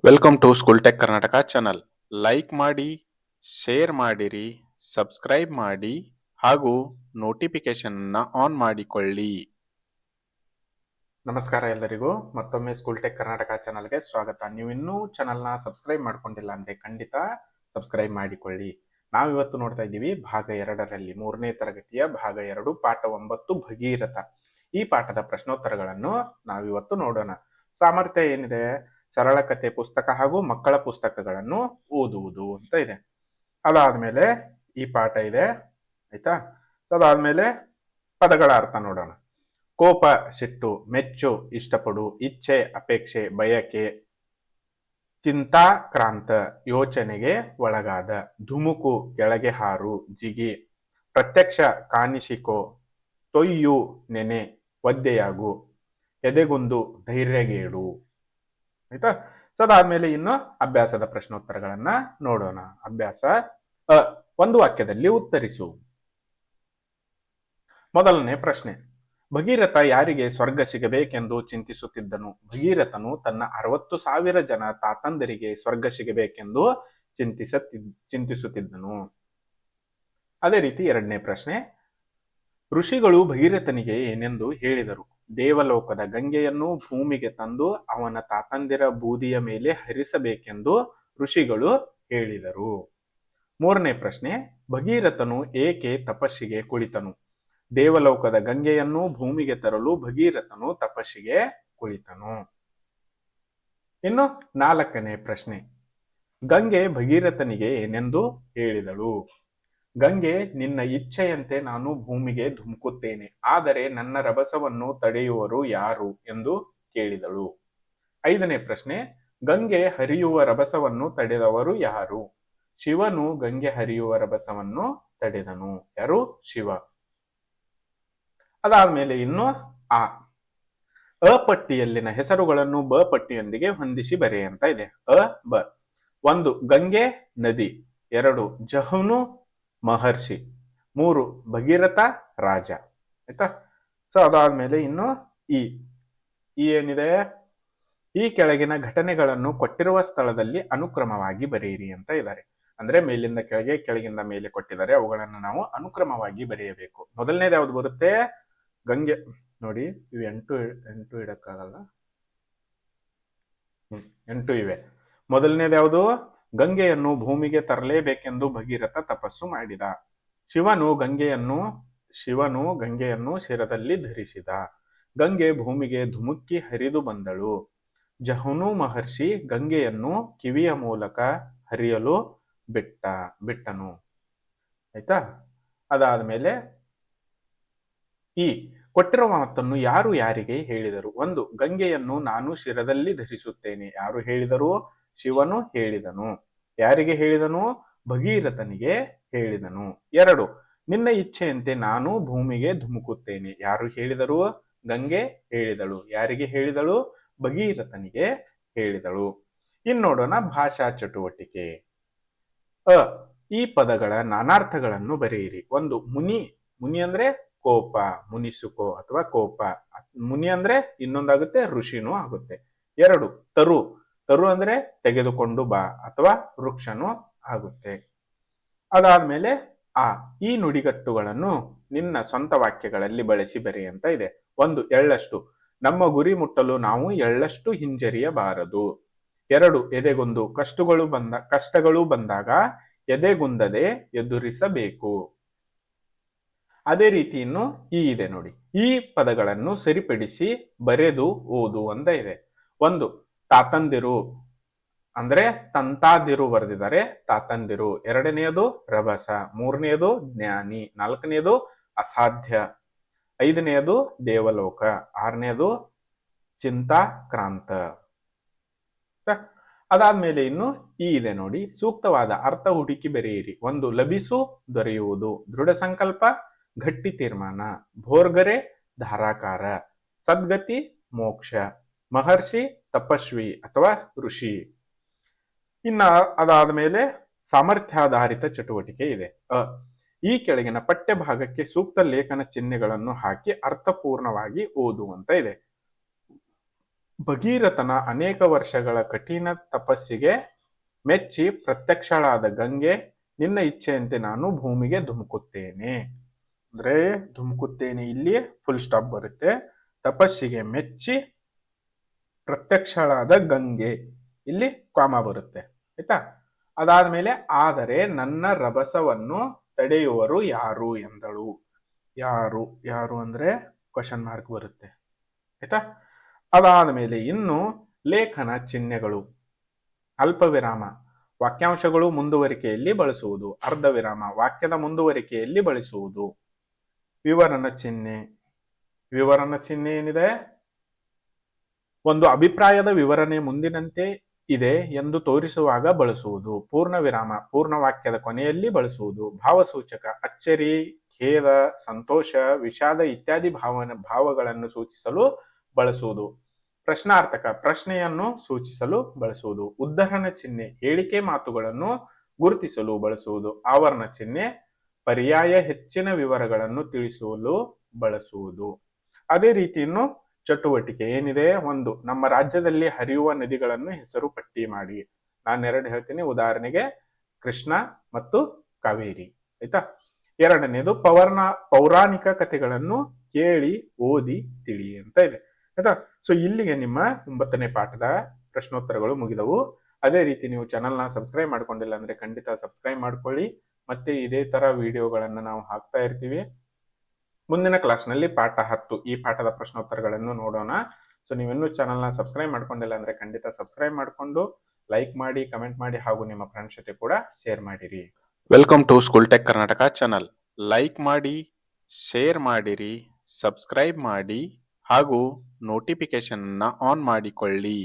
Welcome to School Tech Karnataka channel. Like ಮಾಡಿ, share ಮಾಡಿರಿ, subscribe ಮಾಡಿ ಹಾಗೂ ನೋಟಿಫಿಕೇಶನ್ ಆನ್ ಮಾಡಿಕೊಳ್ಳಿ. ನಮಸ್ಕಾರ ಎಲ್ಲರಿಗೂ, ಮತ್ತೊಮ್ಮೆ ಸ್ಕೂಲ್ ಟೆಕ್ ಕರ್ನಾಟಕ ಚಾನಲ್ಗೆ ಸ್ವಾಗತ. ನೀವು ಇನ್ನೂ ಚಾನಲ್ನ ಸಬ್ಸ್ಕ್ರೈಬ್ ಮಾಡ್ಕೊಂಡಿಲ್ಲ ಅಂದ್ರೆ ಖಂಡಿತ ಸಬ್ಸ್ಕ್ರೈಬ್ ಮಾಡಿಕೊಳ್ಳಿ. ನಾವಿವತ್ತು ನೋಡ್ತಾ ಇದ್ದೀವಿ ಭಾಗ 2ರಲ್ಲಿ 3ನೇ ತರಗತಿಯ ಭಾಗ 2 ಪಾಠ 9 ಭಗೀರಥ. ಈ ಪಾಠದ ಪ್ರಶ್ನೋತ್ತರಗಳನ್ನು ನಾವಿವತ್ತು ನೋಡೋಣ. ಸಾಮರ್ಥ್ಯ ಏನಿದೆ? ಸರಳ ಕಥೆ ಪುಸ್ತಕ ಹಾಗೂ ಮಕ್ಕಳ ಪುಸ್ತಕಗಳನ್ನು ಓದುವುದು ಅಂತ ಇದೆ. ಅದಾದ್ಮೇಲೆ ಈ ಪಾಠ ಇದೆ, ಆಯ್ತಾ? ಅದಾದ್ಮೇಲೆ ಪದಗಳ ಅರ್ಥ ನೋಡೋಣ. ಕೋಪ, ಸಿಟ್ಟು, ಮೆಚ್ಚು, ಇಷ್ಟಪಡು, ಇಚ್ಛೆ, ಅಪೇಕ್ಷೆ, ಬಯಕೆ, ಚಿಂತಾಕ್ರಾಂತ, ಯೋಚನೆಗೆ ಒಳಗಾದ, ಧುಮುಕು, ಕೆಳಗೆ ಹಾರು, ಜಿಗಿ, ಪ್ರತ್ಯಕ್ಷ, ಕಾಣಿಸಿಕೋ, ತೊಯ್ಯು, ನೆನೆ, ಒದ್ದೆಯಾಗು, ಎದೆಗುಂದು, ಧೈರ್ಯಗೇಡು. ಆಯ್ತಾ? ಸೊ ಅದಾದ್ಮೇಲೆ ಇನ್ನು ಅಭ್ಯಾಸದ ಪ್ರಶ್ನೋತ್ತರಗಳನ್ನ ನೋಡೋಣ. ಅಭ್ಯಾಸ ಒಂದು ವಾಕ್ಯದಲ್ಲಿ ಉತ್ತರಿಸು. ಮೊದಲನೇ ಪ್ರಶ್ನೆ, ಭಗೀರಥ ಯಾರಿಗೆ ಸ್ವರ್ಗ ಸಿಗಬೇಕೆಂದು ಚಿಂತಿಸುತ್ತಿದ್ದನು? ಭಗೀರಥನು ತನ್ನ 60,000 ಜನ ತಾತಂದರಿಗೆ ಸ್ವರ್ಗ ಸಿಗಬೇಕೆಂದು ಚಿಂತಿಸುತ್ತಿದ್ದನು. ಅದೇ ರೀತಿ ಎರಡನೇ ಪ್ರಶ್ನೆ, ಋಷಿಗಳು ಭಗೀರಥನಿಗೆ ಏನೆಂದು ಹೇಳಿದರು? ದೇವಲೋಕದ ಗಂಗೆಯನ್ನು ಭೂಮಿಗೆ ತಂದು ಅವನ ತಾತಂದಿರ ಬೂದಿಯ ಮೇಲೆ ಹರಿಸಬೇಕೆಂದು ಋಷಿಗಳು ಹೇಳಿದರು. ಮೂರನೇ ಪ್ರಶ್ನೆ, ಭಗೀರಥನು ಏಕೆ ತಪಸ್ಸಿಗೆ ಕುಳಿತನು? ದೇವಲೋಕದ ಗಂಗೆಯನ್ನು ಭೂಮಿಗೆ ತರಲು ಭಗೀರಥನು ತಪಸ್ಸಿಗೆ ಕುಳಿತನು. ಇನ್ನು ನಾಲ್ಕನೇ ಪ್ರಶ್ನೆ, ಗಂಗೆ ಭಗೀರಥನಿಗೆ ಏನೆಂದು ಹೇಳಿದಳು? ಗಂಗೆ, ನಿನ್ನ ಇಚ್ಛೆಯಂತೆ ನಾನು ಭೂಮಿಗೆ ಧುಮುಕುತ್ತೇನೆ, ಆದರೆ ನನ್ನ ರಭಸವನ್ನು ತಡೆಯುವರು ಯಾರು ಎಂದು ಕೇಳಿದಳು. ಐದನೇ ಪ್ರಶ್ನೆ, ಗಂಗೆ ಹರಿಯುವ ರಭಸವನ್ನು ತಡೆದವರು ಯಾರು? ಶಿವನು ಗಂಗೆ ಹರಿಯುವ ರಭಸವನ್ನು ತಡೆದನು. ಯಾರು? ಶಿವ. ಅದಾದ್ಮೇಲೆ ಇನ್ನು ಅ ಪಟ್ಟಿಯಲ್ಲಿನ ಹೆಸರುಗಳನ್ನು ಬ ಪಟ್ಟಿಯೊಂದಿಗೆ ಹೊಂದಿಸಿ ಬರೆ ಅಂತ ಇದೆ. ಬ. 1 ಗಂಗೆ ನದಿ, 2 ಜಹುನು ಮಹರ್ಷಿ, 3 ಭಗೀರಥ ರಾಜ. ಆಯ್ತಾ? ಸೊ ಅದಾದ್ಮೇಲೆ ಇನ್ನು ಈ ಏನಿದೆ? ಈ ಕೆಳಗಿನ ಘಟನೆಗಳನ್ನು ಕೊಟ್ಟಿರುವ ಸ್ಥಳದಲ್ಲಿ ಅನುಕ್ರಮವಾಗಿ ಬರೆಯಿರಿ ಅಂತ ಇದ್ದಾರೆ. ಅಂದ್ರೆ ಮೇಲಿಂದ ಕೆಳಗೆ, ಕೆಳಗಿಂದ ಮೇಲೆ ಕೊಟ್ಟಿದ್ದಾರೆ, ಅವುಗಳನ್ನು ನಾವು ಅನುಕ್ರಮವಾಗಿ ಬರೆಯಬೇಕು. ಮೊದಲನೇದು ಯಾವ್ದು ಬರುತ್ತೆ? ಗಂಗೆ. ನೋಡಿ, ಇವು 8 ಇಡಕ್ಕಾಗಲ್ಲ, 8 ಇವೆ. ಮೊದಲನೇದು ಯಾವುದು? ಗಂಗೆಯನ್ನು ಭೂಮಿಗೆ ತರಲೇಬೇಕೆಂದು ಭಗೀರಥ ತಪಸ್ಸು ಮಾಡಿದ. ಶಿವನು ಗಂಗೆಯನ್ನು ಶಿರದಲ್ಲಿ ಧರಿಸಿದ. ಗಂಗೆ ಭೂಮಿಗೆ ಧುಮುಕಿ ಹರಿದು ಬಂದಳು. ಜಹುನು ಮಹರ್ಷಿ ಗಂಗೆಯನ್ನು ಕಿವಿಯ ಮೂಲಕ ಹರಿಯಲು ಬಿಟ್ಟನು. ಆಯ್ತಾ? ಅದಾದ್ಮೇಲೆ ಈ ಕೊಟ್ಟಿರುವ ಮಾತನ್ನು ಯಾರು ಯಾರಿಗೆ ಹೇಳಿದರು? 1 ಗಂಗೆಯನ್ನು ನಾನು ಶಿರದಲ್ಲಿ ಧರಿಸುತ್ತೇನೆ. ಯಾರು ಹೇಳಿದರು? ಶಿವನು ಹೇಳಿದನು. ಯಾರಿಗೆ ಹೇಳಿದನು? ಭಗೀರಥನಿಗೆ ಹೇಳಿದನು. 2 ನಿನ್ನ ಇಚ್ಛೆಯಂತೆ ನಾನು ಭೂಮಿಗೆ ಧುಮುಕುತ್ತೇನೆ. ಯಾರು ಹೇಳಿದರು? ಗಂಗೆ ಹೇಳಿದಳು. ಯಾರಿಗೆ ಹೇಳಿದಳು? ಭಗೀರಥನಿಗೆ ಹೇಳಿದಳು. ಇನ್ನು ನೋಡೋಣ ಭಾಷಾ ಚಟುವಟಿಕೆ. ಈ ಪದಗಳ ನಾನಾರ್ಥಗಳನ್ನು ಬರೆಯಿರಿ. 1 ಮುನಿ ಅಂದ್ರೆ ಕೋಪ, ಮುನಿಸುಕೋ ಅಥವಾ ಕೋಪ. ಮುನಿ ಅಂದ್ರೆ ಇನ್ನೊಂದಾಗುತ್ತೆ, ಋಷಿನೂ ಆಗುತ್ತೆ. 2 ತರು ಅಂದ್ರೆ ತೆಗೆದುಕೊಂಡು ಬಾ ಅಥವಾ ವೃಕ್ಷನೂ ಆಗುತ್ತೆ. ಅದಾದ್ಮೇಲೆ ಈ ನುಡಿಗಟ್ಟುಗಳನ್ನು ನಿನ್ನ ಸ್ವಂತ ವಾಕ್ಯಗಳಲ್ಲಿ ಬಳಸಿ ಬರೆ ಅಂತ ಇದೆ. 1 ಎಳ್ಳಷ್ಟು, ನಮ್ಮ ಗುರಿ ಮುಟ್ಟಲು ನಾವು ಎಳ್ಳಷ್ಟು ಹಿಂಜರಿಯಬಾರದು. 2 ಎದೆಗುಂದು, ಕಷ್ಟಗಳು ಬಂದಾಗ ಎದೆಗುಂದದೆ ಎದುರಿಸಬೇಕು. ಅದೇ ರೀತಿ ಇನ್ನು ಇದೆ ನೋಡಿ. ಈ ಪದಗಳನ್ನು ಸರಿಪಡಿಸಿ ಬರೆದು ಓದು ಅಂತ ಇದೆ. 1 ತಾತಂದಿರು ಅಂದ್ರೆ ತಂತಾದಿರು ಬರೆದಿದ್ದಾರೆ, ತಾತಂದಿರು. 2ನೇದು ರಭಸ, 3ನೇದು ಜ್ಞಾನಿ, 4ನೇದು ಅಸಾಧ್ಯ, 5ನೇದು ದೇವಲೋಕ, 6ನೇದು ಚಿಂತಾಕ್ರಾಂತ. ಅದಾದ್ಮೇಲೆ ಇನ್ನು ಇದೆ ನೋಡಿ, ಸೂಕ್ತವಾದ ಅರ್ಥ ಹುಡುಕಿ ಬರೆಯಿರಿ. 1 ಲಭಿಸು, ದೊರೆಯುವುದು. ದೃಢ ಸಂಕಲ್ಪ, ಗಟ್ಟಿ ತೀರ್ಮಾನ. ಭೋರ್ಗರೆ, ಧಾರಾಕಾರ. ಸದ್ಗತಿ, ಮೋಕ್ಷ. ಮಹರ್ಷಿ, ತಪಸ್ವಿ ಅಥವಾ ಋಷಿ. ಇನ್ನ ಅದಾದ್ಮೇಲೆ ಸಾಮರ್ಥ್ಯಾಧಾರಿತ ಚಟುವಟಿಕೆ ಇದೆ. ಈ ಕೆಳಗಿನ ಪಠ್ಯ ಭಾಗಕ್ಕೆ ಸೂಕ್ತ ಲೇಖನ ಚಿಹ್ನೆಗಳನ್ನು ಹಾಕಿ ಅರ್ಥಪೂರ್ಣವಾಗಿ ಓದುವಂತ ಇದೆ. ಭಗೀರಥನ ಅನೇಕ ವರ್ಷಗಳ ಕಠಿಣ ತಪಸ್ಸಿಗೆ ಮೆಚ್ಚಿ ಪ್ರತ್ಯಕ್ಷಳಾದ ಗಂಗೆ, ನಿನ್ನ ಇಚ್ಛೆಯಂತೆ ನಾನು ಭೂಮಿಗೆ ಧುಮುಕುತ್ತೇನೆ. ಅಂದ್ರೆ ಧುಮುಕುತ್ತೇನೆ ಇಲ್ಲಿ ಫುಲ್ ಸ್ಟಾಪ್ ಬರುತ್ತೆ. ತಪಸ್ಸಿಗೆ ಮೆಚ್ಚಿ ಪ್ರತ್ಯಕ್ಷಳಾದ ಗಂಗೆ, ಇಲ್ಲಿ ಕಾಮ ಬರುತ್ತೆ. ಆಯ್ತಾ? ಅದಾದ್ಮೇಲೆ ಆದರೆ ನನ್ನ ರಭಸವನ್ನು ತಡೆಯುವರು ಯಾರು ಎಂದಳು. ಯಾರು ಯಾರು ಅಂದ್ರೆ ಕ್ವಶನ್ ಮಾರ್ಕ್ ಬರುತ್ತೆ. ಆಯ್ತಾ? ಅದಾದ ಮೇಲೆ ಇನ್ನು ಲೇಖನ ಚಿಹ್ನೆಗಳು. ಅಲ್ಪ ವಿರಾಮ ವಾಕ್ಯಾಂಶಗಳು ಮುಂದುವರಿಕೆಯಲ್ಲಿ ಬಳಸುವುದು. ಅರ್ಧ ವಿರಾಮ ವಾಕ್ಯದ ಮುಂದುವರಿಕೆಯಲ್ಲಿ ಬಳಸುವುದು. ವಿವರಣ ಚಿಹ್ನೆ. ವಿವರಣ ಚಿಹ್ನೆ ಏನಿದೆ? ಒಂದು ಅಭಿಪ್ರಾಯದ ವಿವರಣೆ ಮುಂದಿನಂತೆ ಇದೆ ಎಂದು ತೋರಿಸುವಾಗ ಬಳಸುವುದು. ಪೂರ್ಣ ವಿರಾಮ ಪೂರ್ಣ ವಾಕ್ಯದ ಕೊನೆಯಲ್ಲಿ ಬಳಸುವುದು. ಭಾವಸೂಚಕ ಅಚ್ಚರಿ, ಖೇದ, ಸಂತೋಷ, ವಿಷಾದ ಇತ್ಯಾದಿ ಭಾವಗಳನ್ನು ಸೂಚಿಸಲು ಬಳಸುವುದು. ಪ್ರಶ್ನಾರ್ಥಕ ಪ್ರಶ್ನೆಯನ್ನು ಸೂಚಿಸಲು ಬಳಸುವುದು. ಉದ್ಧರಣ ಚಿಹ್ನೆ ಹೇಳಿಕೆ ಮಾತುಗಳನ್ನು ಗುರುತಿಸಲು ಬಳಸುವುದು. ಆವರಣ ಚಿಹ್ನೆ ಪರ್ಯಾಯ ಹೆಚ್ಚಿನ ವಿವರಗಳನ್ನು ತಿಳಿಸಲು ಬಳಸುವುದು. ಅದೇ ರೀತಿ ಇನ್ನು ಚಟುವಟಿಕೆ ಏನಿದೆ? ಒಂದು, ನಮ್ಮ ರಾಜ್ಯದಲ್ಲಿ ಹರಿಯುವ ನದಿಗಳನ್ನು ಹೆಸರು ಪಟ್ಟಿ ಮಾಡಿ. ನಾನೆರಡು ಹೇಳ್ತೀನಿ. ಉದಾಹರಣೆಗೆ ಕೃಷ್ಣ ಮತ್ತು ಕಾವೇರಿ. ಆಯ್ತಾ? ಎರಡನೇದು ಪೌರಾಣಿಕ ಕಥೆಗಳನ್ನು ಕೇಳಿ ಓದಿ ತಿಳಿ ಅಂತ ಇದೆ. ಆಯ್ತಾ? ಸೊ ಇಲ್ಲಿಗೆ ನಿಮ್ಮ 9ನೇ ಪಾಠದ ಪ್ರಶ್ನೋತ್ತರಗಳು ಮುಗಿದವು. ಅದೇ ರೀತಿ ನೀವು ಚಾನಲ್ನ ಸಬ್ಸ್ಕ್ರೈಬ್ ಮಾಡ್ಕೊಂಡಿಲ್ಲ ಅಂದ್ರೆ ಖಂಡಿತ ಸಬ್ಸ್ಕ್ರೈಬ್ ಮಾಡ್ಕೊಳ್ಳಿ. ಮತ್ತೆ ಇದೇ ತರ ವಿಡಿಯೋಗಳನ್ನು ನಾವು ಹಾಕ್ತಾ ಇರ್ತೀವಿ. ಮುಂದಿನ ಕ್ಲಾಸ್ನಲ್ಲಿ ಪಾಠ 10 ಈ ಪಾಠದ ಪ್ರಶ್ನೋತ್ತರಗಳನ್ನು ನೋಡೋಣ. ಸೊ ನೀವಿನ್ನೂ ಚಾನಲ್ನ ಸಬ್ಸ್ಕ್ರೈಬ್ ಮಾಡ್ಕೊಂಡಿಲ್ಲ ಅಂದ್ರೆ ಖಂಡಿತ ಸಬ್ಸ್ಕ್ರೈಬ್ ಮಾಡ್ಕೊಂಡು ಲೈಕ್ ಮಾಡಿ, ಕಮೆಂಟ್ ಮಾಡಿ ಹಾಗೂ ನಿಮ್ಮ ಫ್ರೆಂಡ್ಸ್ ಜೊತೆ ಕೂಡ ಶೇರ್ ಮಾಡಿರಿ. Welcome to School Tech Karnataka channel. Like ಮಾಡಿ, ಶೇರ್ ಮಾಡಿರಿ, ಸಬ್ಸ್ಕ್ರೈಬ್ ಮಾಡಿ ಹಾಗೂ ನೋಟಿಫಿಕೇಶನ್ ಆನ್ ಮಾಡಿಕೊಳ್ಳಿ.